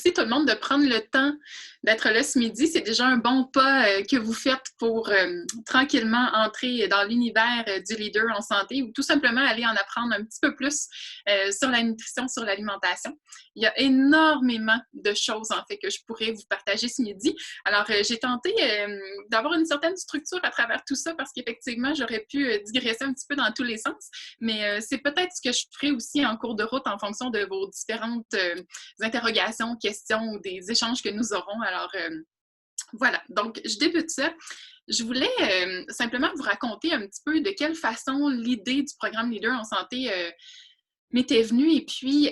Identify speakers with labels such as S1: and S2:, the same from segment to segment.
S1: Merci tout le monde de prendre le temps d'être là ce midi. C'est déjà un bon pas que vous faites pour tranquillement entrer dans l'univers du leader en santé ou tout simplement aller en apprendre un petit peu plus sur la nutrition, sur l'alimentation. Il y a énormément de choses en fait que je pourrais vous partager ce midi. Alors, j'ai tenté d'avoir une certaine structure à travers tout ça parce qu'effectivement, j'aurais pu digresser un petit peu dans tous les sens, mais c'est peut-être ce que je ferai aussi en cours de route en fonction de vos différentes interrogations, questions ou des échanges que nous aurons. Alors, voilà. Donc, je débute ça. Je voulais simplement vous raconter un petit peu de quelle façon l'idée du programme Leader en santé m'était venue. Et puis,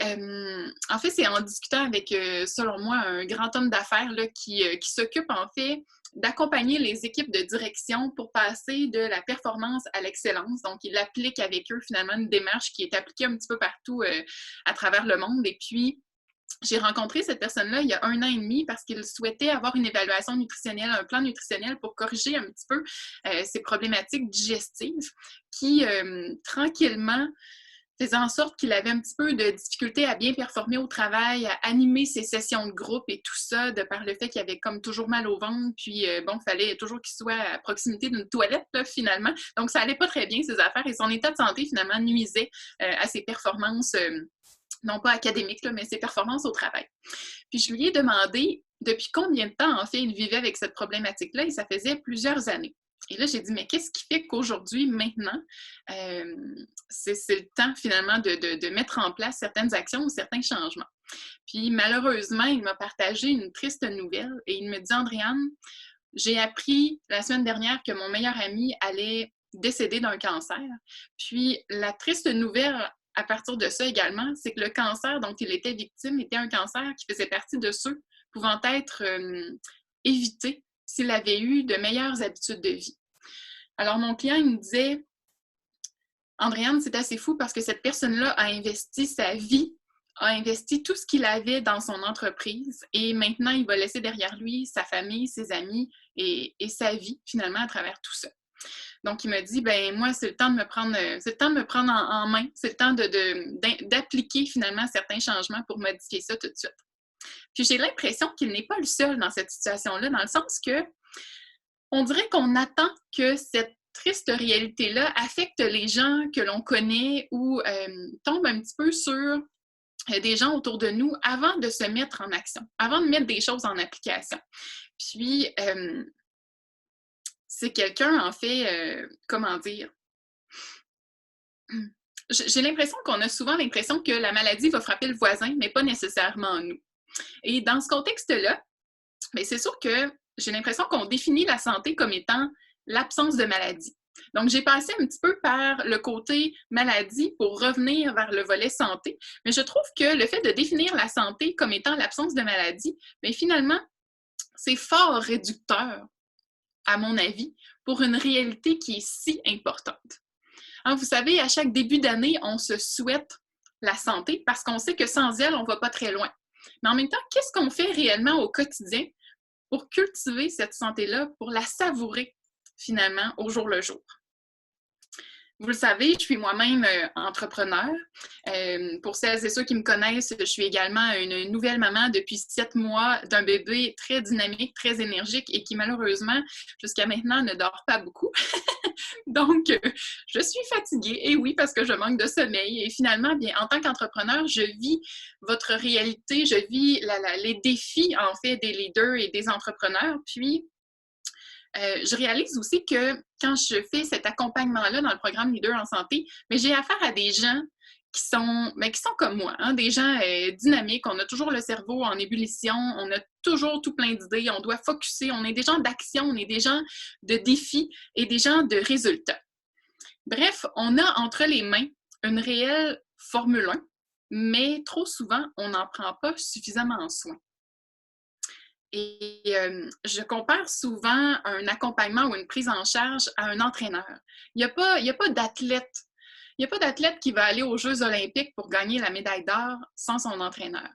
S1: en fait, c'est en discutant avec, selon moi, un grand homme d'affaires là, qui s'occupe, en fait, d'accompagner les équipes de direction pour passer de la performance à l'excellence. Donc, il applique avec eux, finalement, une démarche qui est appliquée un petit peu partout à travers le monde. Et puis, j'ai rencontré cette personne-là il y a 1 an et demi parce qu'il souhaitait avoir une évaluation nutritionnelle, un plan nutritionnel pour corriger un petit peu ses problématiques digestives qui, tranquillement, faisaient en sorte qu'il avait un petit peu de difficulté à bien performer au travail, à animer ses sessions de groupe et tout ça, de par le fait qu'il avait comme toujours mal au ventre, puis bon, il fallait toujours qu'il soit à proximité d'une toilette, là, finalement. Donc, ça allait pas très bien, ses affaires, et son état de santé, finalement, nuisait à ses performances non pas académiques, là, mais ses performances au travail. Puis je lui ai demandé depuis combien de temps, en fait, il vivait avec cette problématique-là, et ça faisait plusieurs années. Et là, j'ai dit, mais qu'est-ce qui fait qu'aujourd'hui, maintenant, c'est le temps, finalement, de mettre en place certaines actions ou certains changements. Puis malheureusement, il m'a partagé une triste nouvelle et il me dit, Andréane, j'ai appris la semaine dernière que mon meilleur ami allait décéder d'un cancer. Puis la triste nouvelle à partir de ça également, c'est que le cancer dont il était victime était un cancer qui faisait partie de ceux pouvant être évités s'il avait eu de meilleures habitudes de vie. Alors, mon client, il me disait, Andréane, c'est assez fou parce que cette personne-là a investi sa vie, a investi tout ce qu'il avait dans son entreprise et maintenant, il va laisser derrière lui sa famille, ses amis et sa vie, finalement, à travers tout ça. Donc, il m'a dit, ben moi, c'est le temps de me prendre en main, c'est le temps d'appliquer finalement certains changements pour modifier ça tout de suite. Puis j'ai l'impression qu'il n'est pas le seul dans cette situation-là, dans le sens que on dirait qu'on attend que cette triste réalité-là affecte les gens que l'on connaît ou tombe un petit peu sur des gens autour de nous avant de se mettre en action, avant de mettre des choses en application. Puis, c'est quelqu'un, en fait, comment dire, j'ai l'impression qu'on a souvent l'impression que la maladie va frapper le voisin, mais pas nécessairement nous. Et dans ce contexte-là, bien, c'est sûr que j'ai l'impression qu'on définit la santé comme étant l'absence de maladie. Donc, j'ai passé un petit peu par le côté maladie pour revenir vers le volet santé, mais je trouve que le fait de définir la santé comme étant l'absence de maladie, bien, finalement, c'est fort réducteur, à mon avis, pour une réalité qui est si importante. Hein, vous savez, à chaque début d'année, on se souhaite la santé parce qu'on sait que sans elle, on ne va pas très loin. Mais en même temps, qu'est-ce qu'on fait réellement au quotidien pour cultiver cette santé-là, pour la savourer finalement au jour le jour? Vous le savez, je suis moi-même entrepreneur. Pour celles et ceux qui me connaissent, je suis également une nouvelle maman depuis 7 mois d'un bébé très dynamique, très énergique et qui malheureusement, jusqu'à maintenant, ne dort pas beaucoup. Donc, je suis fatiguée, et oui, parce que je manque de sommeil. Et finalement, bien, en tant qu'entrepreneur, je vis votre réalité, je vis les défis, en fait, des leaders et des entrepreneurs. Puis, je réalise aussi que quand je fais cet accompagnement-là dans le programme Leader en santé, mais j'ai affaire à des gens qui sont comme moi, hein, des gens dynamiques. On a toujours le cerveau en ébullition, on a toujours tout plein d'idées, on doit focusser, on est des gens d'action, on est des gens de défis et des gens de résultats. Bref, on a entre les mains une réelle Formule 1, mais trop souvent, on n'en prend pas suffisamment soin. Et je compare souvent un accompagnement ou une prise en charge à un entraîneur. Il n'y a pas d'athlète. Il n'y a pas d'athlète qui va aller aux Jeux olympiques pour gagner la médaille d'or sans son entraîneur.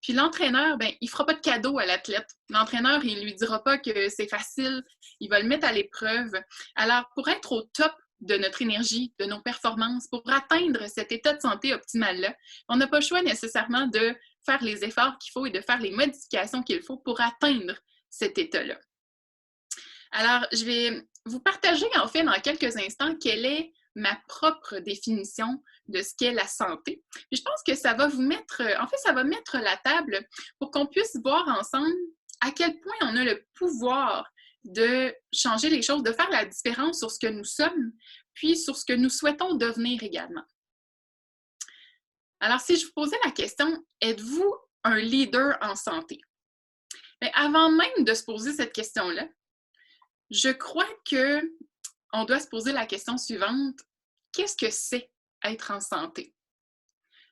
S1: Puis l'entraîneur, ben, il ne fera pas de cadeau à l'athlète. L'entraîneur, il ne lui dira pas que c'est facile, il va le mettre à l'épreuve. Alors, pour être au top de notre énergie, de nos performances, pour atteindre cet état de santé optimal-là, on n'a pas le choix nécessairement de faire les efforts qu'il faut et de faire les modifications qu'il faut pour atteindre cet état-là. Alors, je vais vous partager en fait dans quelques instants quelle est ma propre définition de ce qu'est la santé. Puis je pense que ça va vous mettre, en fait, ça va mettre la table pour qu'on puisse voir ensemble à quel point on a le pouvoir de changer les choses, de faire la différence sur ce que nous sommes, puis sur ce que nous souhaitons devenir également. Alors, si je vous posais la question, êtes-vous un leader en santé? Mais avant même de se poser cette question-là, je crois qu'on doit se poser la question suivante. Qu'est-ce que c'est être en santé?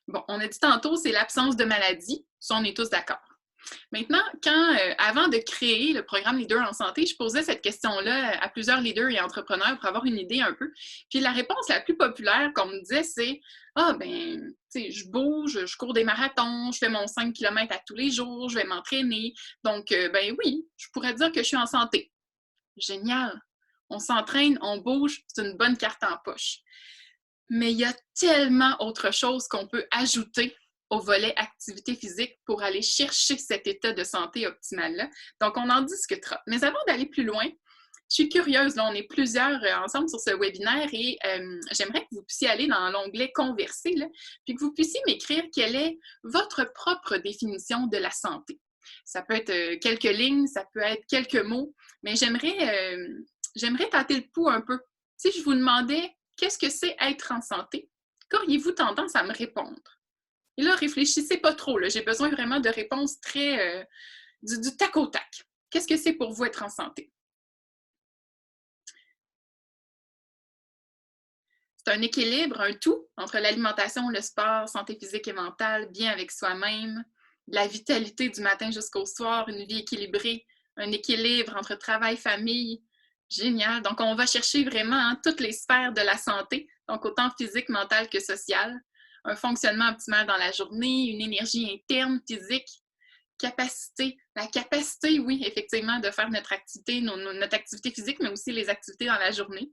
S1: Bon, on a dit tantôt, c'est l'absence de maladie. Ça, on est tous d'accord. Maintenant, avant de créer le programme Leader en santé, je posais cette question-là à plusieurs leaders et entrepreneurs pour avoir une idée un peu. Puis la réponse la plus populaire qu'on me disait, c'est « Ah, ben, tu sais, je bouge, je cours des marathons, je fais mon 5 km à tous les jours, je vais m'entraîner. Donc, ben oui, je pourrais dire que je suis en santé. » Génial! On s'entraîne, on bouge, c'est une bonne carte en poche. Mais il y a tellement autre chose qu'on peut ajouter au volet activité physique pour aller chercher cet état de santé optimal-là. Donc, on en discutera. Mais avant d'aller plus loin, je suis curieuse, là, on est plusieurs ensemble sur ce webinaire et j'aimerais que vous puissiez aller dans l'onglet « Converser », là, puis que vous puissiez m'écrire quelle est votre propre définition de la santé. Ça peut être quelques lignes, ça peut être quelques mots, mais j'aimerais tâter le pouls un peu. Si je vous demandais qu'est-ce que c'est être en santé, qu'auriez-vous tendance à me répondre? Et là, réfléchissez pas trop. J'ai besoin vraiment de réponses très du tac au tac. Qu'est-ce que c'est pour vous être en santé? C'est un équilibre, un tout entre l'alimentation, le sport, santé physique et mentale, bien avec soi-même, la vitalité du matin jusqu'au soir, une vie équilibrée, un équilibre entre travail, famille. Génial. Donc, on va chercher vraiment toutes les sphères de la santé, donc autant physique, mentale que sociale. Un fonctionnement optimal dans la journée, une énergie interne, physique, la capacité, oui, effectivement, de faire notre activité physique, mais aussi les activités dans la journée.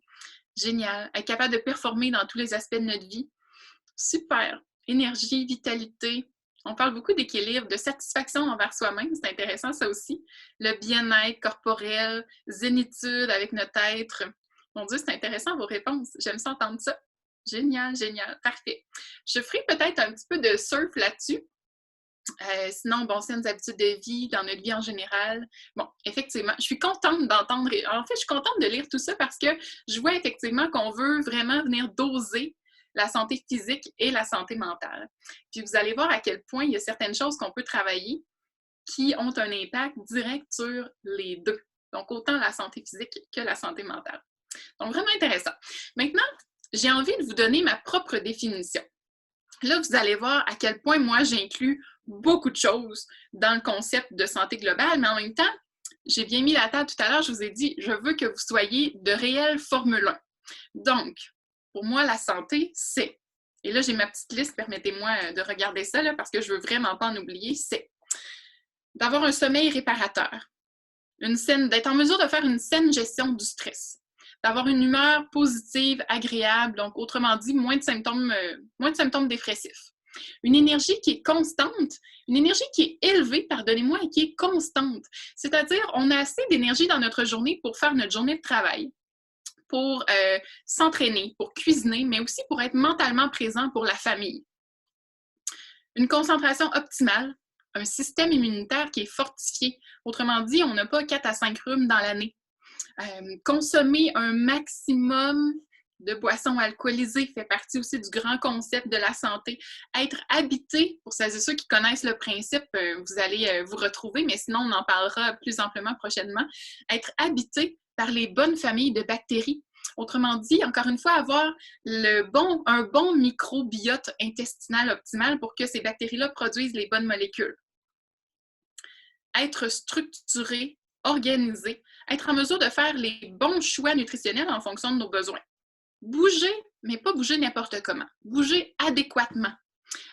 S1: Génial. Être capable de performer dans tous les aspects de notre vie. Super. Énergie, vitalité. On parle beaucoup d'équilibre, de satisfaction envers soi-même. C'est intéressant, ça aussi. Le bien-être corporel, zénitude avec notre être. Mon Dieu, c'est intéressant vos réponses. J'aime ça entendre ça. Génial, génial. Parfait. Je ferai peut-être un petit peu de surf là-dessus. Sinon, bon, c'est nos habitudes de vie, dans notre vie en général. Bon, effectivement, je suis contente d'entendre. En fait, je suis contente de lire tout ça parce que je vois effectivement qu'on veut vraiment venir doser la santé physique et la santé mentale. Puis vous allez voir à quel point il y a certaines choses qu'on peut travailler qui ont un impact direct sur les deux. Donc, autant la santé physique que la santé mentale. Donc, vraiment intéressant. Maintenant, j'ai envie de vous donner ma propre définition. Là, vous allez voir à quel point moi, j'inclus beaucoup de choses dans le concept de santé globale, mais en même temps, j'ai bien mis la table tout à l'heure, je vous ai dit, je veux que vous soyez de réels Formule 1. Donc, pour moi, la santé, c'est, et là, j'ai ma petite liste, permettez-moi de regarder ça, là, parce que je veux vraiment pas en oublier, c'est d'avoir un sommeil réparateur, d'être en mesure de faire une saine gestion du stress, d'avoir une humeur positive, agréable, donc autrement dit, moins de symptômes dépressifs. Une énergie qui est constante, une énergie qui est élevée, pardonnez-moi, et qui est constante. C'est-à-dire, on a assez d'énergie dans notre journée pour faire notre journée de travail, pour s'entraîner, pour cuisiner, mais aussi pour être mentalement présent pour la famille. Une concentration optimale, un système immunitaire qui est fortifié. Autrement dit, on n'a pas 4 à 5 rhumes dans l'année. Consommer un maximum de boissons alcoolisées fait partie aussi du grand concept de la santé. Être habité, pour celles et ceux qui connaissent le principe, vous allez vous retrouver, mais sinon on en parlera plus amplement prochainement. Être habité par les bonnes familles de bactéries. Autrement dit, encore une fois, avoir un bon microbiote intestinal optimal pour que ces bactéries-là produisent les bonnes molécules. Être structuré, organisé, être en mesure de faire les bons choix nutritionnels en fonction de nos besoins. Bouger, mais pas bouger n'importe comment. Bouger adéquatement.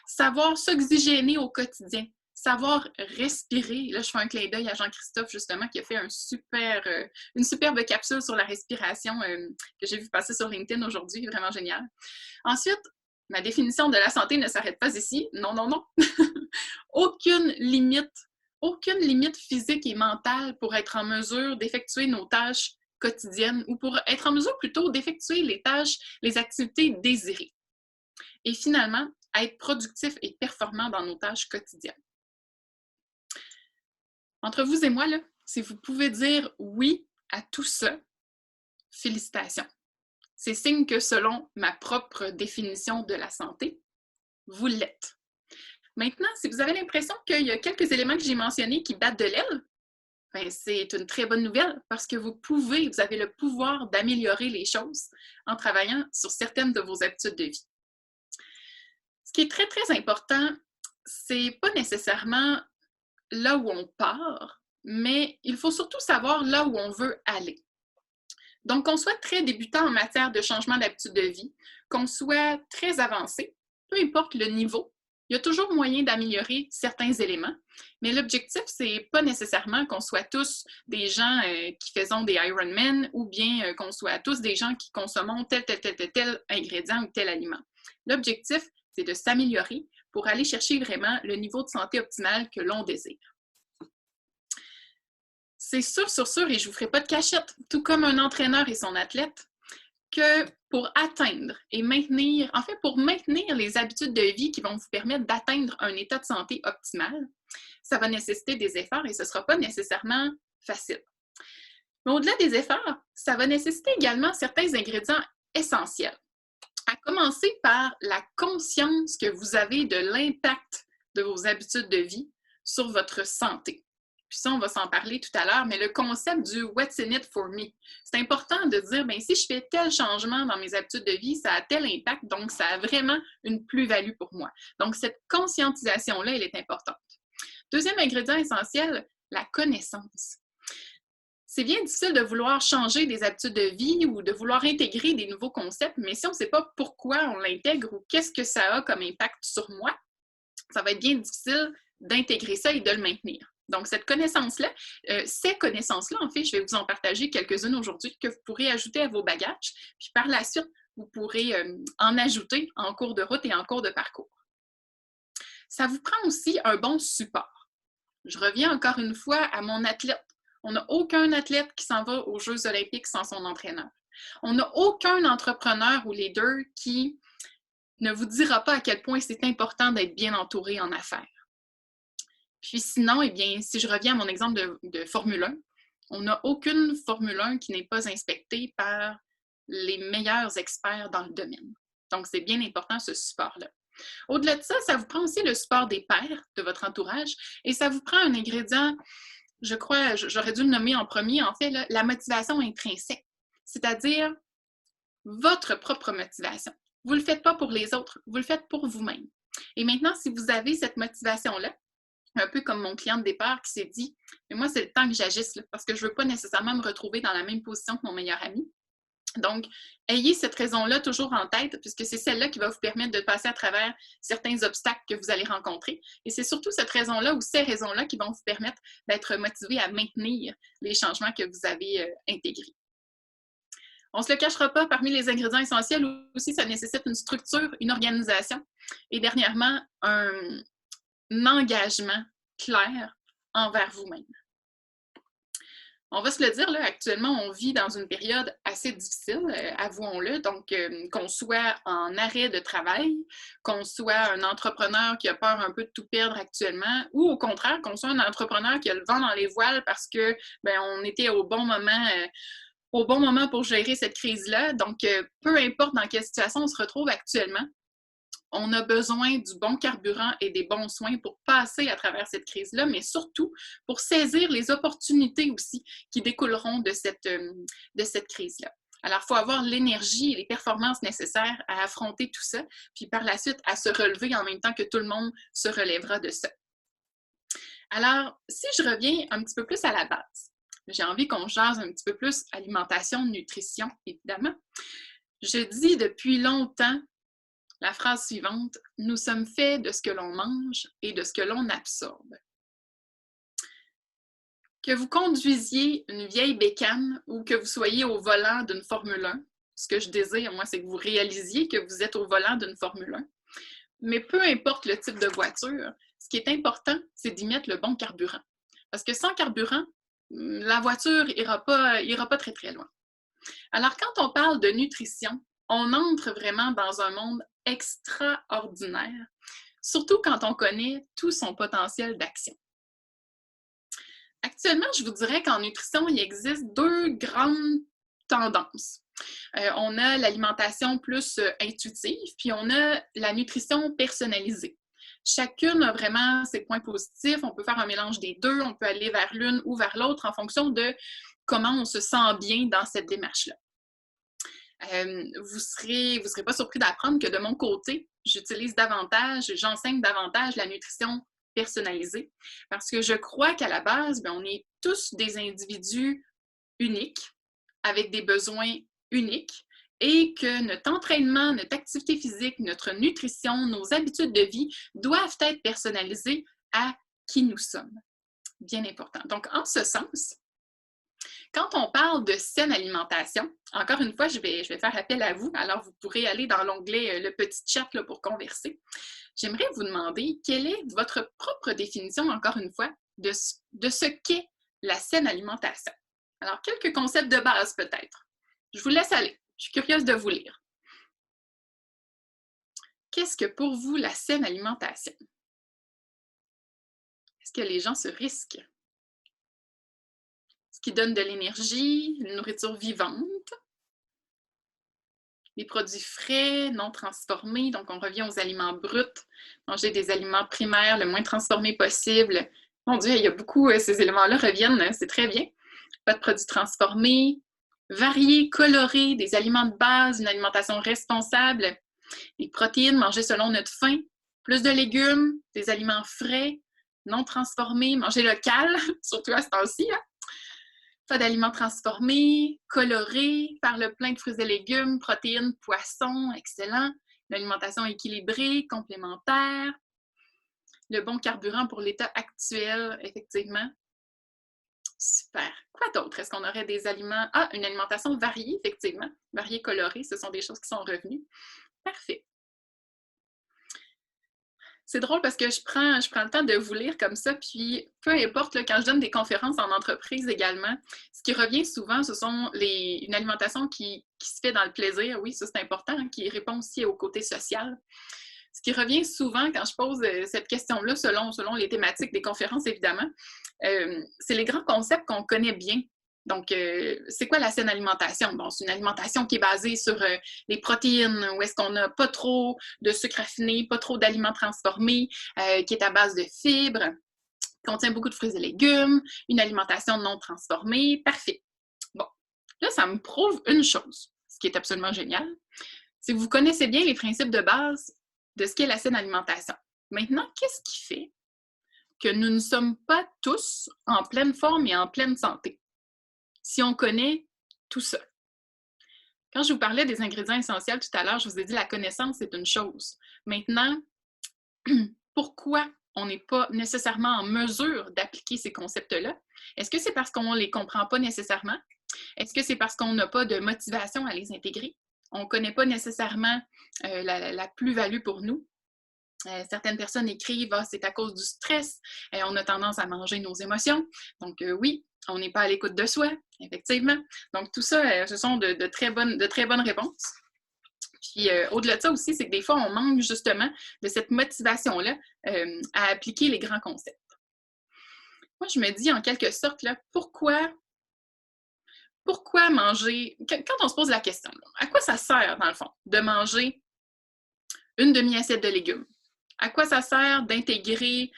S1: Savoir s'oxygéner au quotidien. Savoir respirer. Là, je fais un clin d'œil à Jean-Christophe, justement, qui a fait une superbe capsule sur la respiration que j'ai vu passer sur LinkedIn aujourd'hui. Vraiment génial. Ensuite, ma définition de la santé ne s'arrête pas ici. Non, non, non. aucune limite physique et mentale pour être en mesure d'effectuer nos tâches quotidiennes ou pour être en mesure plutôt d'effectuer les tâches, les activités désirées. Et finalement, être productif et performant dans nos tâches quotidiennes. Entre vous et moi, là, si vous pouvez dire oui à tout ça, félicitations. C'est signe que selon ma propre définition de la santé, vous l'êtes. Maintenant, si vous avez l'impression qu'il y a quelques éléments que j'ai mentionnés qui battent de l'aile, ben, c'est une très bonne nouvelle parce que vous avez le pouvoir d'améliorer les choses en travaillant sur certaines de vos habitudes de vie. Ce qui est très, très important, c'est pas nécessairement là où on part, mais il faut surtout savoir là où on veut aller. Donc, qu'on soit très débutant en matière de changement d'habitude de vie, qu'on soit très avancé, peu importe le niveau, il y a toujours moyen d'améliorer certains éléments, mais l'objectif, c'est pas nécessairement qu'on soit tous des gens qui faisons des Ironman ou bien qu'on soit tous des gens qui consommons tel ingrédient ou tel aliment. L'objectif, c'est de s'améliorer pour aller chercher vraiment le niveau de santé optimal que l'on désire. C'est sûr, et je ne vous ferai pas de cachette, tout comme un entraîneur et son athlète, que pour atteindre et maintenir, pour maintenir les habitudes de vie qui vont vous permettre d'atteindre un état de santé optimal, ça va nécessiter des efforts et ce ne sera pas nécessairement facile. Mais au-delà des efforts, ça va nécessiter également certains ingrédients essentiels. À commencer par la conscience que vous avez de l'impact de vos habitudes de vie sur votre santé. Puis ça, on va s'en parler tout à l'heure, mais le concept du « what's in it for me », c'est important de dire, bien, si je fais tel changement dans mes habitudes de vie, ça a tel impact, donc ça a vraiment une plus-value pour moi. Donc, cette conscientisation-là, elle est importante. Deuxième ingrédient essentiel, la connaissance. C'est bien difficile de vouloir changer des habitudes de vie ou de vouloir intégrer des nouveaux concepts, mais si on ne sait pas pourquoi on l'intègre ou qu'est-ce que ça a comme impact sur moi, ça va être bien difficile d'intégrer ça et de le maintenir. Donc, cette connaissance-là, ces connaissances-là, en fait, je vais vous en partager quelques-unes aujourd'hui que vous pourrez ajouter à vos bagages, puis par la suite, vous pourrez en ajouter en cours de route et en cours de parcours. Ça vous prend aussi un bon support. Je reviens encore une fois à mon athlète. On n'a aucun athlète qui s'en va aux Jeux olympiques sans son entraîneur. On n'a aucun entrepreneur ou leader qui ne vous dira pas à quel point c'est important d'être bien entouré en affaires. Puis sinon, eh bien, si je reviens à mon exemple de Formule 1, on n'a aucune Formule 1 qui n'est pas inspectée par les meilleurs experts dans le domaine. Donc, c'est bien important ce support-là. Au-delà de ça, ça vous prend aussi le support des pairs de votre entourage et ça vous prend un ingrédient, je crois, j'aurais dû le nommer en premier, en fait, là, la motivation intrinsèque, c'est-à-dire votre propre motivation. Vous ne le faites pas pour les autres, vous le faites pour vous-même. Et maintenant, si vous avez cette motivation-là, un peu comme mon client de départ qui s'est dit « Mais moi, c'est le temps que j'agisse là, parce que je ne veux pas nécessairement me retrouver dans la même position que mon meilleur ami. » Donc, ayez cette raison-là toujours en tête, puisque c'est celle-là qui va vous permettre de passer à travers certains obstacles que vous allez rencontrer. Et c'est surtout cette raison-là ou ces raisons-là qui vont vous permettre d'être motivé à maintenir les changements que vous avez intégrés. On ne se le cachera pas, parmi les ingrédients essentiels aussi, ça nécessite une structure, une organisation et dernièrement, un engagement clair envers vous-même. On va se le dire, là, actuellement, on vit dans une période assez difficile, avouons-le. Donc, qu'on soit en arrêt de travail, qu'on soit un entrepreneur qui a peur un peu de tout perdre actuellement, ou au contraire, qu'on soit un entrepreneur qui a le vent dans les voiles parce que on était au bon moment pour gérer cette crise-là. Donc, peu importe dans quelle situation on se retrouve actuellement, on a besoin du bon carburant et des bons soins pour passer à travers cette crise-là, mais surtout pour saisir les opportunités aussi qui découleront de cette crise-là. Alors, il faut avoir l'énergie et les performances nécessaires à affronter tout ça, puis par la suite à se relever en même temps que tout le monde se relèvera de ça. Alors, si je reviens un petit peu plus à la base, j'ai envie qu'on jase un petit peu plus alimentation, nutrition, évidemment. Je dis depuis longtemps la phrase suivante, « Nous sommes faits de ce que l'on mange et de ce que l'on absorbe. » Que vous conduisiez une vieille bécane ou que vous soyez au volant d'une Formule 1, Ce que je désire, moi, c'est que vous réalisiez que vous êtes au volant d'une Formule 1. Mais peu importe le type de voiture, ce qui est important, c'est d'y mettre le bon carburant. Parce que sans carburant, la voiture n'ira pas très, très loin. Alors, quand on parle de nutrition, on entre vraiment dans un monde extraordinaire, surtout quand on connaît tout son potentiel d'action. Actuellement, je vous dirais qu'en nutrition, il existe deux grandes tendances. On a l'alimentation plus intuitive, puis on a la nutrition personnalisée. Chacune a vraiment ses points positifs. On peut faire un mélange des deux. On peut aller vers l'une ou vers l'autre en fonction de comment on se sent bien dans cette démarche-là. Vous serez pas surpris d'apprendre que de mon côté, j'enseigne davantage la nutrition personnalisée parce que je crois qu'à la base, on est tous des individus uniques avec des besoins uniques et que notre entraînement, notre activité physique, notre nutrition, nos habitudes de vie doivent être personnalisées à qui nous sommes. Bien important. Donc, en ce sens, quand on parle de saine alimentation, encore une fois, je vais faire appel à vous. Alors, vous pourrez aller dans l'onglet le petit chat là, pour converser. J'aimerais vous demander quelle est votre propre définition, encore une fois, de ce qu'est la saine alimentation. Alors, quelques concepts de base peut-être. Je vous laisse aller. Je suis curieuse de vous lire. Qu'est-ce que pour vous la saine alimentation? Est-ce que les gens se risquent? Ce qui donne de l'énergie, une nourriture vivante, des produits frais, non transformés, donc on revient aux aliments bruts, manger des aliments primaires le moins transformés possible. Mon Dieu, il y a beaucoup, ces éléments-là reviennent, c'est très bien. Pas de produits transformés, variés, colorés, des aliments de base, une alimentation responsable, des protéines, manger selon notre faim, plus de légumes, des aliments frais, non transformés, manger local, surtout à ce temps-ci, hein? Pas d'aliments transformés, colorés, faire le plein de fruits et légumes, protéines, poissons, excellent. Une alimentation équilibrée, complémentaire. Le bon carburant pour l'état actuel, effectivement. Super. Quoi d'autre? Est-ce qu'on aurait des aliments? Ah, une alimentation variée, effectivement. Variée, colorée, ce sont des choses qui sont revenues. Parfait. C'est drôle parce que je prends le temps de vous lire comme ça, puis peu importe, là, quand je donne des conférences en entreprise également, ce qui revient souvent, ce sont une alimentation qui se fait dans le plaisir, oui, ça c'est important, hein, qui répond aussi au côté social. Ce qui revient souvent quand je pose cette question-là, selon les thématiques des conférences, évidemment, c'est les grands concepts qu'on connaît bien. Donc, c'est quoi la saine alimentation? Bon, c'est une alimentation qui est basée sur les protéines, où est-ce qu'on n'a pas trop de sucre raffiné, pas trop d'aliments transformés, qui est à base de fibres, contient beaucoup de fruits et légumes, une alimentation non transformée. Parfait. Bon, là, ça me prouve une chose, ce qui est absolument génial, c'est que vous connaissez bien les principes de base de ce qu'est la saine alimentation. Maintenant, qu'est-ce qui fait que nous ne sommes pas tous en pleine forme et en pleine santé? Si on connaît tout ça. Quand je vous parlais des ingrédients essentiels tout à l'heure, je vous ai dit la connaissance, c'est une chose. Maintenant, pourquoi on n'est pas nécessairement en mesure d'appliquer ces concepts-là? Est-ce que c'est parce qu'on ne les comprend pas nécessairement? Est-ce que c'est parce qu'on n'a pas de motivation à les intégrer? On ne connaît pas nécessairement la plus-value pour nous? Certaines personnes écrivent « c'est à cause du stress, on a tendance à manger nos émotions. » Donc oui, on n'est pas à l'écoute de soi, effectivement. Donc tout ça, ce sont de très bonnes réponses. Puis au-delà de ça aussi, c'est que des fois, on manque justement de cette motivation-là à appliquer les grands concepts. Moi, je me dis en quelque sorte, là, pourquoi manger... Quand on se pose la question, là, à quoi ça sert, dans le fond, de manger une demi-assiette de légumes? À quoi ça sert d'intégrer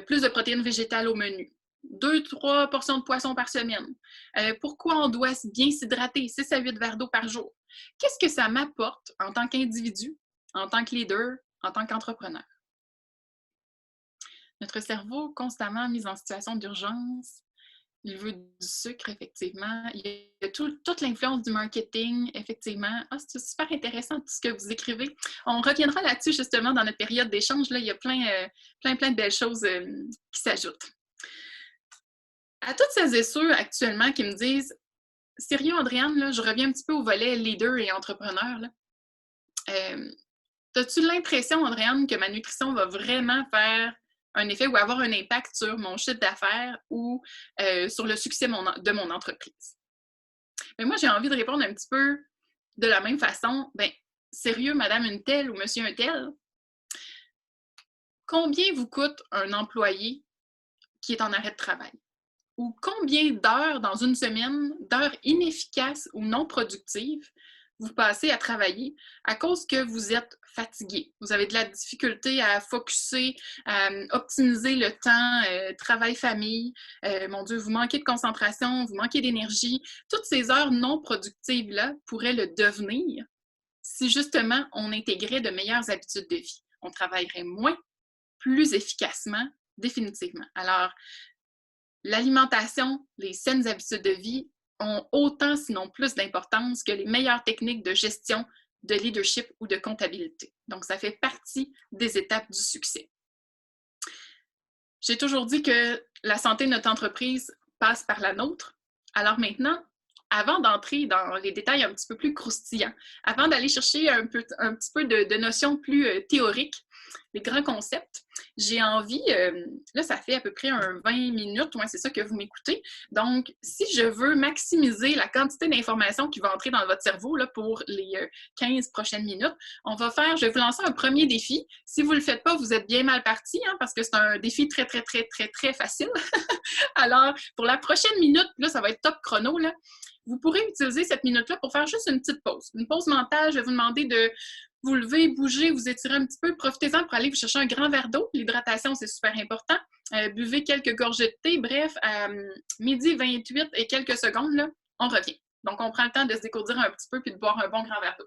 S1: plus de protéines végétales au menu? 2-3 portions de poisson par semaine. Pourquoi on doit bien s'hydrater? 6 à 8 verres d'eau par jour. Qu'est-ce que ça m'apporte en tant qu'individu, en tant que leader, en tant qu'entrepreneur? Notre cerveau, constamment mis en situation d'urgence, il veut du sucre, effectivement. Il y a toute l'influence du marketing, effectivement. Ah, c'est super intéressant tout ce que vous écrivez. On reviendra là-dessus, justement, dans notre période d'échange. Là, il y a plein de belles choses qui s'ajoutent. À toutes ces et ceux actuellement qui me disent sérieux, Andréane, là, je reviens un petit peu au volet leader et entrepreneur. Là. As-tu l'impression, Andréane, que ma nutrition va vraiment faire un effet ou avoir un impact sur mon chiffre d'affaires ou sur le succès de mon entreprise? Mais moi, j'ai envie de répondre un petit peu de la même façon. Ben, sérieux, madame une telle ou monsieur un tel, combien vous coûte un employé qui est en arrêt de travail? Ou combien d'heures dans une semaine, d'heures inefficaces ou non productives, vous passez à travailler à cause que vous êtes fatigué. Vous avez de la difficulté à focusser, à optimiser le temps, travail-famille. Mon Dieu, vous manquez de concentration, vous manquez d'énergie. Toutes ces heures non productives-là pourraient le devenir si justement on intégrait de meilleures habitudes de vie. On travaillerait moins, plus efficacement, définitivement. Alors, l'alimentation, les saines habitudes de vie ont autant, sinon plus d'importance que les meilleures techniques de gestion, de leadership ou de comptabilité. Donc, ça fait partie des étapes du succès. J'ai toujours dit que la santé de notre entreprise passe par la nôtre. Alors maintenant, avant d'entrer dans les détails un petit peu plus croustillants, avant d'aller chercher un petit peu de notions plus théoriques, les grands concepts, j'ai envie, là ça fait à peu près 20 minutes, ouais, c'est ça que vous m'écoutez, donc si je veux maximiser la quantité d'informations qui va entrer dans votre cerveau là, pour les 15 prochaines minutes, je vais vous lancer un premier défi. Si vous ne le faites pas, vous êtes bien mal parti, hein, parce que c'est un défi très, très, très, très, très facile. Alors, pour la prochaine minute, là, ça va être top chrono, là, vous pourrez utiliser cette minute-là pour faire juste une petite pause. Une pause mentale, je vais vous demander de vous lever, bouger, vous étirer un petit peu. Profitez-en pour aller vous chercher un grand verre d'eau. L'hydratation, c'est super important. Buvez quelques gorgées de thé. Bref, à midi 28 et quelques secondes, là, on revient. Donc, on prend le temps de se décourdir un petit peu puis de boire un bon grand verre d'eau.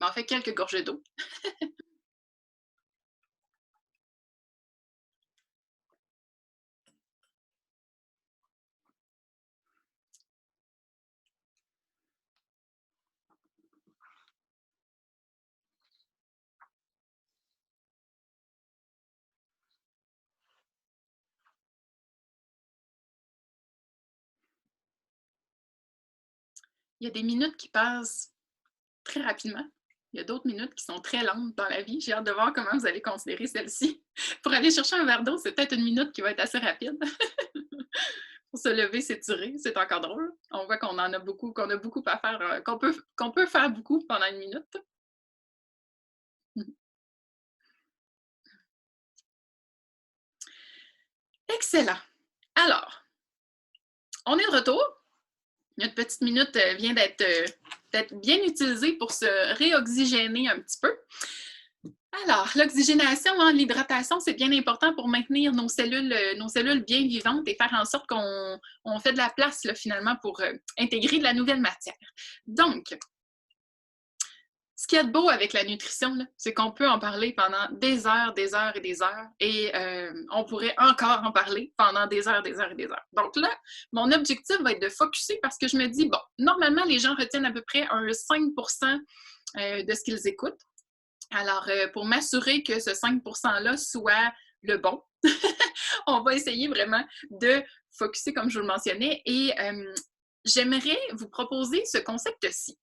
S1: On fait quelques gorgées d'eau. Il y a des minutes qui passent très rapidement. Il y a d'autres minutes qui sont très lentes dans la vie. J'ai hâte de voir comment vous allez considérer celle-ci. Pour aller chercher un verre d'eau, c'est peut-être une minute qui va être assez rapide. Pour se lever, s'étirer, c'est encore drôle. On voit qu'on en a beaucoup, qu'on a beaucoup à faire, qu'on peut faire beaucoup pendant une minute. Excellent. Alors, on est de retour. Notre petite minute vient d'être bien utilisée pour se réoxygéner un petit peu. Alors, l'oxygénation, hein, l'hydratation, c'est bien important pour maintenir nos cellules bien vivantes et faire en sorte qu'on fait de la place là, finalement pour intégrer de la nouvelle matière. Donc, ce qu'il y a de beau avec la nutrition, c'est qu'on peut en parler pendant des heures et des heures et on pourrait encore en parler pendant des heures et des heures. Donc là, mon objectif va être de focusser parce que je me dis, bon, normalement, les gens retiennent à peu près un 5% de ce qu'ils écoutent. Alors, pour m'assurer que ce 5%-là soit le bon, on va essayer vraiment de focusser, comme je vous le mentionnais, et j'aimerais vous proposer ce concept-ci.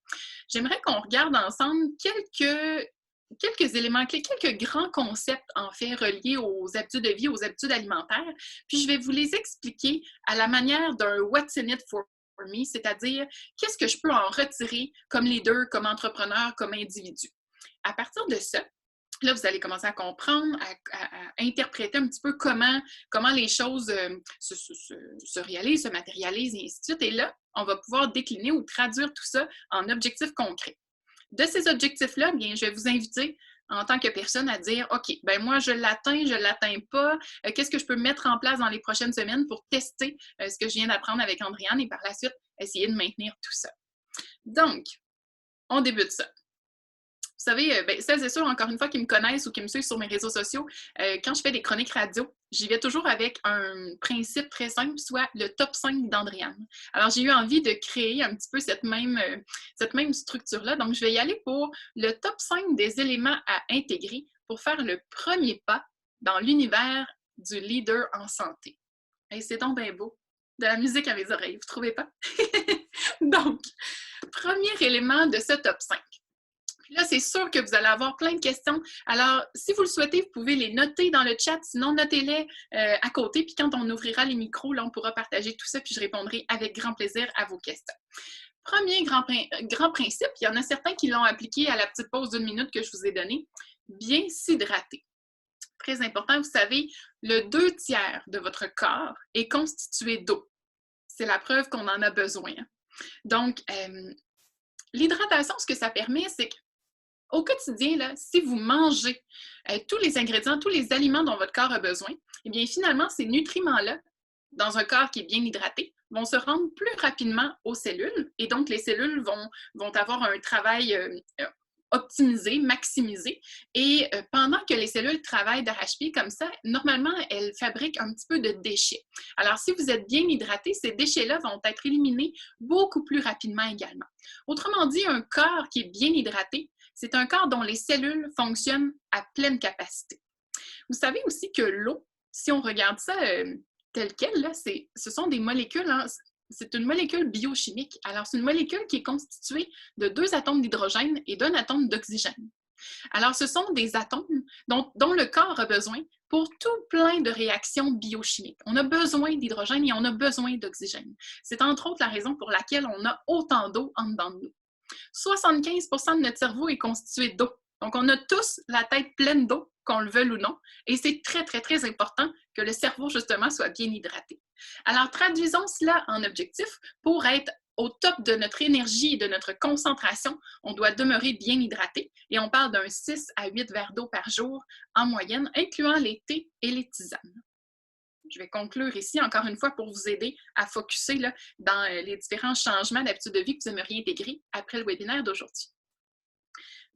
S1: J'aimerais qu'on regarde ensemble quelques éléments clés, quelques grands concepts, en fait, reliés aux habitudes de vie, aux habitudes alimentaires, puis je vais vous les expliquer à la manière d'un « What's in it for me », c'est-à-dire qu'est-ce que je peux en retirer comme leader, comme entrepreneur, comme individu. À partir de ça, là, vous allez commencer à comprendre, à interpréter un petit peu comment les choses se réalisent, se matérialisent, et ainsi de suite. Et là, on va pouvoir décliner ou traduire tout ça en objectifs concrets. De ces objectifs-là, bien, je vais vous inviter en tant que personne à dire, OK, ben moi, je l'atteins pas. Qu'est-ce que je peux mettre en place dans les prochaines semaines pour tester ce que je viens d'apprendre avec Andréane et par la suite, essayer de maintenir tout ça. Donc, on débute ça. Vous savez, celles et ceux, encore une fois, qui me connaissent ou qui me suivent sur mes réseaux sociaux, quand je fais des chroniques radio, j'y vais toujours avec un principe très simple, soit le top 5 d'Andréane. Alors, j'ai eu envie de créer un petit peu cette même structure-là. Donc, je vais y aller pour le top 5 des éléments à intégrer pour faire le premier pas dans l'univers du leader en santé. Et c'est donc bien beau. De la musique à mes oreilles, vous trouvez pas? Donc, premier élément de ce top 5. Puis là, c'est sûr que vous allez avoir plein de questions. Alors, si vous le souhaitez, vous pouvez les noter dans le chat. Sinon, notez-les à côté. Puis quand on ouvrira les micros, là, on pourra partager tout ça. Puis je répondrai avec grand plaisir à vos questions. Premier grand principe, il y en a certains qui l'ont appliqué à la petite pause d'1 minute que je vous ai donnée. Bien s'hydrater. Très important, vous savez, le 2/3 de votre corps est constitué d'eau. C'est la preuve qu'on en a besoin. Donc, l'hydratation, ce que ça permet, c'est qu'au quotidien, là, si vous mangez tous les ingrédients, tous les aliments dont votre corps a besoin, eh bien, finalement, ces nutriments-là, dans un corps qui est bien hydraté, vont se rendre plus rapidement aux cellules et donc les cellules vont avoir un travail optimisé, maximisé. Et pendant que les cellules travaillent d'arrache-pied comme ça, normalement, elles fabriquent un petit peu de déchets. Alors, si vous êtes bien hydraté, ces déchets-là vont être éliminés beaucoup plus rapidement également. Autrement dit, un corps qui est bien hydraté, c'est un corps dont les cellules fonctionnent à pleine capacité. Vous savez aussi que l'eau, si on regarde ça tel quel, là, ce sont des molécules, hein, c'est une molécule biochimique. Alors, c'est une molécule qui est constituée de 2 atomes d'hydrogène et d'1 atome d'oxygène. Alors, ce sont des atomes dont le corps a besoin pour tout plein de réactions biochimiques. On a besoin d'hydrogène et on a besoin d'oxygène. C'est entre autres la raison pour laquelle on a autant d'eau en dedans de nous. 75% de notre cerveau est constitué d'eau. Donc, on a tous la tête pleine d'eau, qu'on le veuille ou non, et c'est très, très, très important que le cerveau, justement, soit bien hydraté. Alors, traduisons cela en objectif. Pour être au top de notre énergie et de notre concentration, on doit demeurer bien hydraté, et on parle d'un 6 à 8 verres d'eau par jour en moyenne, incluant les thés et les tisanes. Je vais conclure ici, encore une fois, pour vous aider à focusser là, dans les différents changements d'habitude de vie que vous aimeriez intégrer après le webinaire d'aujourd'hui.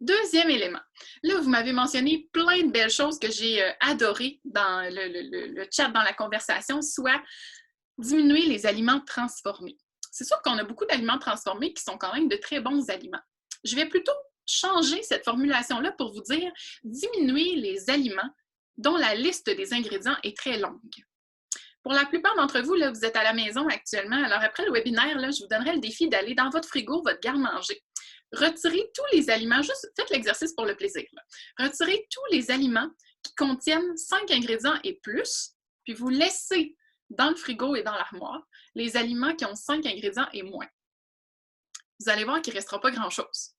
S1: Deuxième élément. Là, vous m'avez mentionné plein de belles choses que j'ai adorées dans le chat, dans la conversation, soit diminuer les aliments transformés. C'est sûr qu'on a beaucoup d'aliments transformés qui sont quand même de très bons aliments. Je vais plutôt changer cette formulation-là pour vous dire diminuer les aliments dont la liste des ingrédients est très longue. Pour la plupart d'entre vous, là, vous êtes à la maison actuellement. Alors, après le webinaire, là, je vous donnerai le défi d'aller dans votre frigo, votre garde-manger. Retirez tous les aliments, juste faites l'exercice pour le plaisir. Là. Retirez tous les aliments qui contiennent 5 ingrédients et plus, puis vous laissez dans le frigo et dans l'armoire les aliments qui ont 5 ingrédients et moins. Vous allez voir qu'il ne restera pas grand-chose.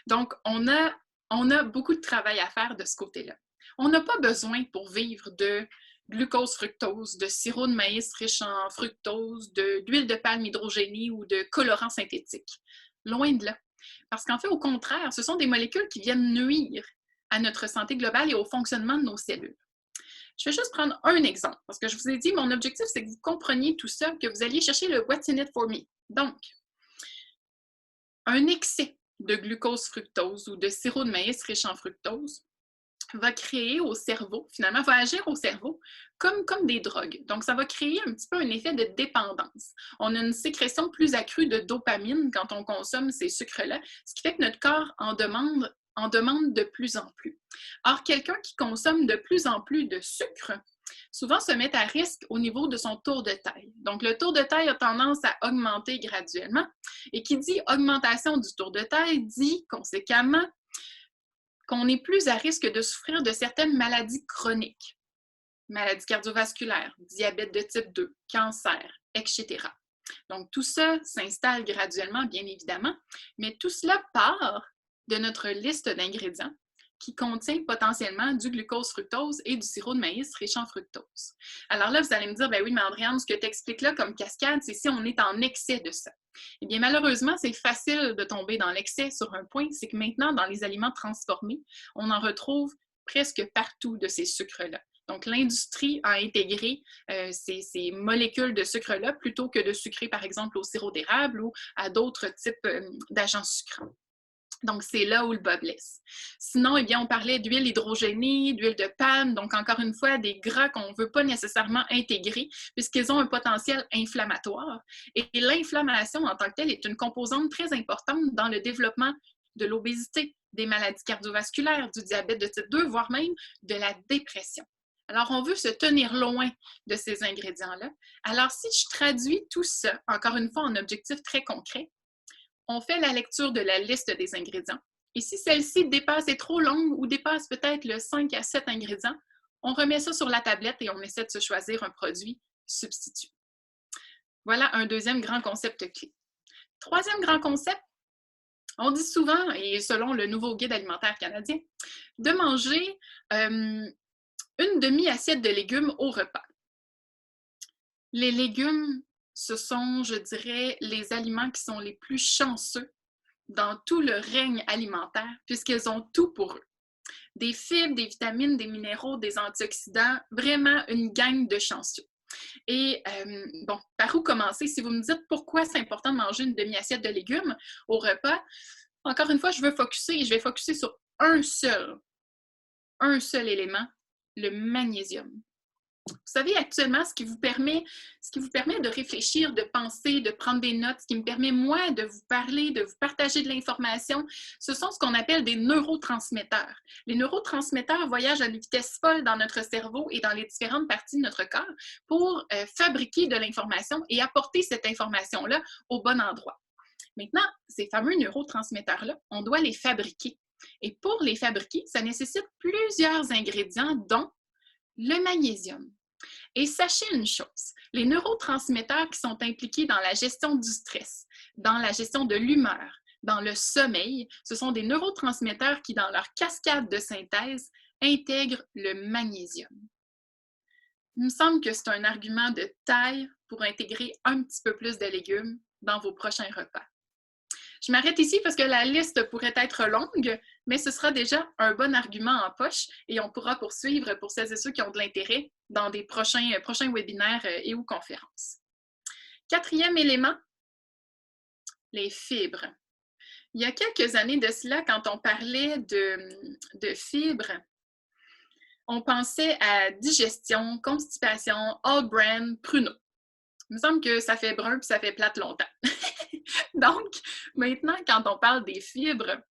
S1: Donc, on a beaucoup de travail à faire de ce côté-là. On n'a pas besoin pour vivre de glucose fructose, de sirop de maïs riche en fructose, d'huile de palme hydrogénée ou de colorants synthétiques. Loin de là. Parce qu'en fait, au contraire, ce sont des molécules qui viennent nuire à notre santé globale et au fonctionnement de nos cellules. Je vais juste prendre un exemple, parce que je vous ai dit, mon objectif, c'est que vous compreniez tout ça, que vous alliez chercher le What's in it for me. Donc, un excès de glucose fructose ou de sirop de maïs riche en fructose va créer au cerveau, finalement, va agir au cerveau comme des drogues. Donc, ça va créer un petit peu un effet de dépendance. On a une sécrétion plus accrue de dopamine quand on consomme ces sucres-là, ce qui fait que notre corps en demande de plus en plus. Or, quelqu'un qui consomme de plus en plus de sucre, souvent se met à risque au niveau de son tour de taille. Donc, le tour de taille a tendance à augmenter graduellement. Et qui dit augmentation du tour de taille dit conséquemment qu'on est plus à risque de souffrir de certaines maladies chroniques, maladies cardiovasculaires, diabète de type 2, cancer, etc. Donc, tout ça s'installe graduellement, bien évidemment, mais tout cela part de notre liste d'ingrédients qui contient potentiellement du glucose fructose et du sirop de maïs riche en fructose. Alors là, vous allez me dire, ben oui, mais Andréane, ce que tu expliques là comme cascade, c'est si on est en excès de ça. Eh bien, malheureusement, c'est facile de tomber dans l'excès sur un point, c'est que maintenant, dans les aliments transformés, on en retrouve presque partout de ces sucres-là. Donc, l'industrie a intégré ces molécules de sucre-là plutôt que de sucrer, par exemple, au sirop d'érable ou à d'autres types d'agents sucrants. Donc, c'est là où le bas blesse. Sinon, eh bien, on parlait d'huile hydrogénée, d'huile de palme, donc encore une fois, des gras qu'on ne veut pas nécessairement intégrer puisqu'ils ont un potentiel inflammatoire. Et l'inflammation en tant que telle est une composante très importante dans le développement de l'obésité, des maladies cardiovasculaires, du diabète de type 2, voire même de la dépression. Alors, on veut se tenir loin de ces ingrédients-là. Alors, si je traduis tout ça, encore une fois, en objectif très concret, on fait la lecture de la liste des ingrédients. Et si celle-ci dépasse, est trop longue ou dépasse peut-être le 5 à 7 ingrédients, on remet ça sur la tablette et on essaie de se choisir un produit substitut. Voilà un deuxième grand concept clé. Troisième grand concept, on dit souvent, et selon le nouveau guide alimentaire canadien, de manger une demi-assiette de légumes au repas. Les légumes, ce sont, je dirais, les aliments qui sont les plus chanceux dans tout le règne alimentaire, puisqu'ils ont tout pour eux. Des fibres, des vitamines, des minéraux, des antioxydants, vraiment une gang de chanceux. Et bon, par où commencer? Si vous me dites pourquoi c'est important de manger une demi-assiette de légumes au repas, encore une fois, je vais focuser sur un seul élément, le magnésium. Vous savez, actuellement, ce qui vous permet de réfléchir, de penser, de prendre des notes, ce qui me permet, moi, de vous parler, de vous partager de l'information, ce sont ce qu'on appelle des neurotransmetteurs. Les neurotransmetteurs voyagent à une vitesse folle dans notre cerveau et dans les différentes parties de notre corps pour fabriquer de l'information et apporter cette information-là au bon endroit. Maintenant, ces fameux neurotransmetteurs-là, on doit les fabriquer. Et pour les fabriquer, ça nécessite plusieurs ingrédients, dont le magnésium. Et sachez une chose, les neurotransmetteurs qui sont impliqués dans la gestion du stress, dans la gestion de l'humeur, dans le sommeil, ce sont des neurotransmetteurs qui, dans leur cascade de synthèse, intègrent le magnésium. Il me semble que c'est un argument de taille pour intégrer un petit peu plus de légumes dans vos prochains repas. Je m'arrête ici parce que la liste pourrait être longue, mais ce sera déjà un bon argument en poche et on pourra poursuivre pour celles et ceux qui ont de l'intérêt dans des prochains webinaires et ou conférences. Quatrième élément, les fibres. Il y a quelques années de cela, quand on parlait de fibres, on pensait à digestion, constipation, all brand, pruneau. Il me semble que ça fait brun puis ça fait plate longtemps. Donc, maintenant, quand on parle des fibres,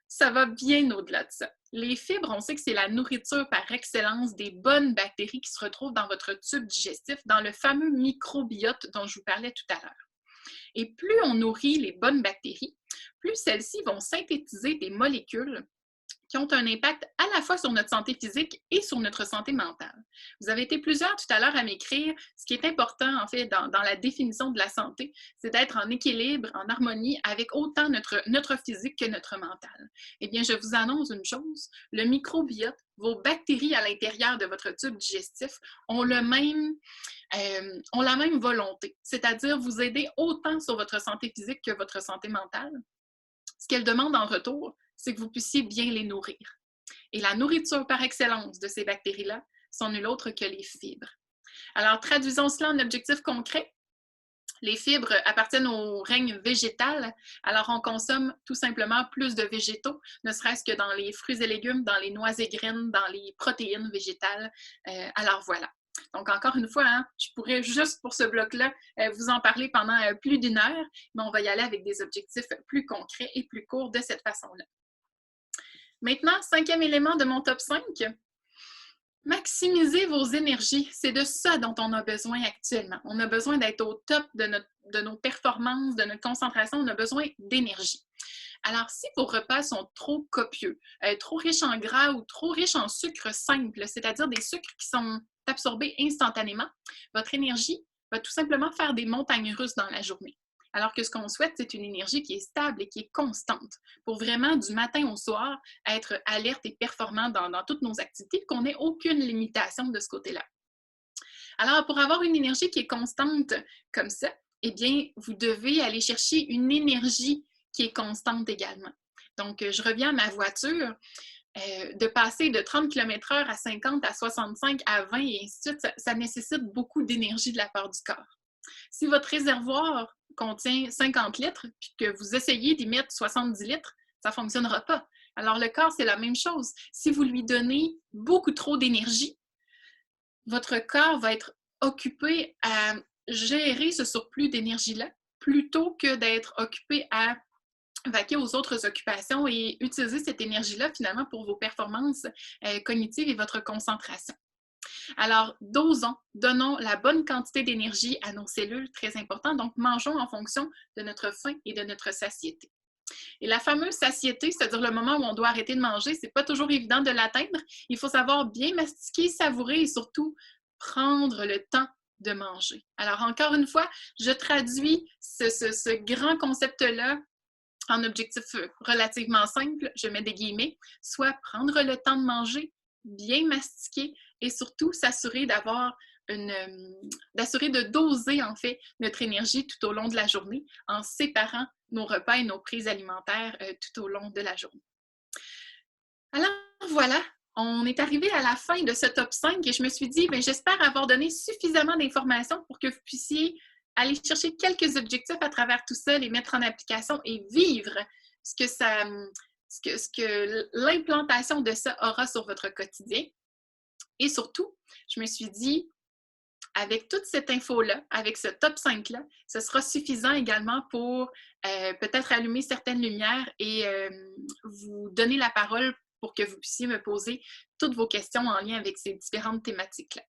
S1: ça va bien au-delà de ça. Les fibres, on sait que c'est la nourriture par excellence des bonnes bactéries qui se retrouvent dans votre tube digestif, dans le fameux microbiote dont je vous parlais tout à l'heure. Et plus on nourrit les bonnes bactéries, plus celles-ci vont synthétiser des molécules qui ont un impact à la fois sur notre santé physique et sur notre santé mentale. Vous avez été plusieurs tout à l'heure à m'écrire, ce qui est important en fait dans la définition de la santé, c'est d'être en équilibre, en harmonie avec autant notre physique que notre mental. Eh bien, je vous annonce une chose, le microbiote, vos bactéries à l'intérieur de votre tube digestif ont la même volonté, c'est-à-dire vous aider autant sur votre santé physique que votre santé mentale. Ce qu'elles demandent en retour, c'est que vous puissiez bien les nourrir. Et la nourriture par excellence de ces bactéries-là sont nul autre que les fibres. Alors, traduisons cela en objectifs concrets. Les fibres appartiennent au règne végétal, alors on consomme tout simplement plus de végétaux, ne serait-ce que dans les fruits et légumes, dans les noix et graines, dans les protéines végétales. Alors voilà. Donc, encore une fois, je pourrais juste pour ce bloc-là vous en parler pendant plus d'une heure, mais on va y aller avec des objectifs plus concrets et plus courts de cette façon-là. Maintenant, cinquième élément de mon top 5, maximisez vos énergies. C'est de ça dont on a besoin actuellement. On a besoin d'être au top de nos performances, de notre concentration, on a besoin d'énergie. Alors, si vos repas sont trop copieux, trop riches en gras ou trop riches en sucre simple, c'est-à-dire des sucres qui sont absorbés instantanément, votre énergie va tout simplement faire des montagnes russes dans la journée. Alors que ce qu'on souhaite, c'est une énergie qui est stable et qui est constante pour vraiment, du matin au soir, être alerte et performant dans toutes nos activités, qu'on n'ait aucune limitation de ce côté-là. Alors, pour avoir une énergie qui est constante comme ça, eh bien, vous devez aller chercher une énergie qui est constante également. Donc, je reviens à ma voiture. De passer de 30 km/h à 50, à 65, à 20 et ainsi de suite, ça nécessite beaucoup d'énergie de la part du corps. Si votre réservoir contient 50 litres puis que vous essayez d'y mettre 70 litres, ça ne fonctionnera pas. Alors, le corps, c'est la même chose. Si vous lui donnez beaucoup trop d'énergie, votre corps va être occupé à gérer ce surplus d'énergie-là plutôt que d'être occupé à vaquer aux autres occupations et utiliser cette énergie-là finalement pour vos performances cognitives et votre concentration. Alors, dosons, donnons la bonne quantité d'énergie à nos cellules, très important. Donc, mangeons en fonction de notre faim et de notre satiété. Et la fameuse satiété, c'est-à-dire le moment où on doit arrêter de manger, c'est pas toujours évident de l'atteindre. Il faut savoir bien mastiquer, savourer et surtout prendre le temps de manger. Alors, encore une fois, je traduis ce grand concept-là en objectif relativement simple, je mets des guillemets, soit prendre le temps de manger, bien mastiquer et surtout s'assurer d'assurer de doser en fait notre énergie tout au long de la journée en séparant nos repas et nos prises alimentaires tout au long de la journée. Alors voilà, on est arrivé à la fin de ce top 5 et je me suis dit, bien, j'espère avoir donné suffisamment d'informations pour que vous puissiez aller chercher quelques objectifs à travers tout ça, les mettre en application et vivre ce que l'implantation de ça aura sur votre quotidien. Et surtout, je me suis dit, avec toute cette info-là, avec ce top 5-là, ce sera suffisant également pour peut-être allumer certaines lumières et vous donner la parole pour que vous puissiez me poser toutes vos questions en lien avec ces différentes thématiques-là.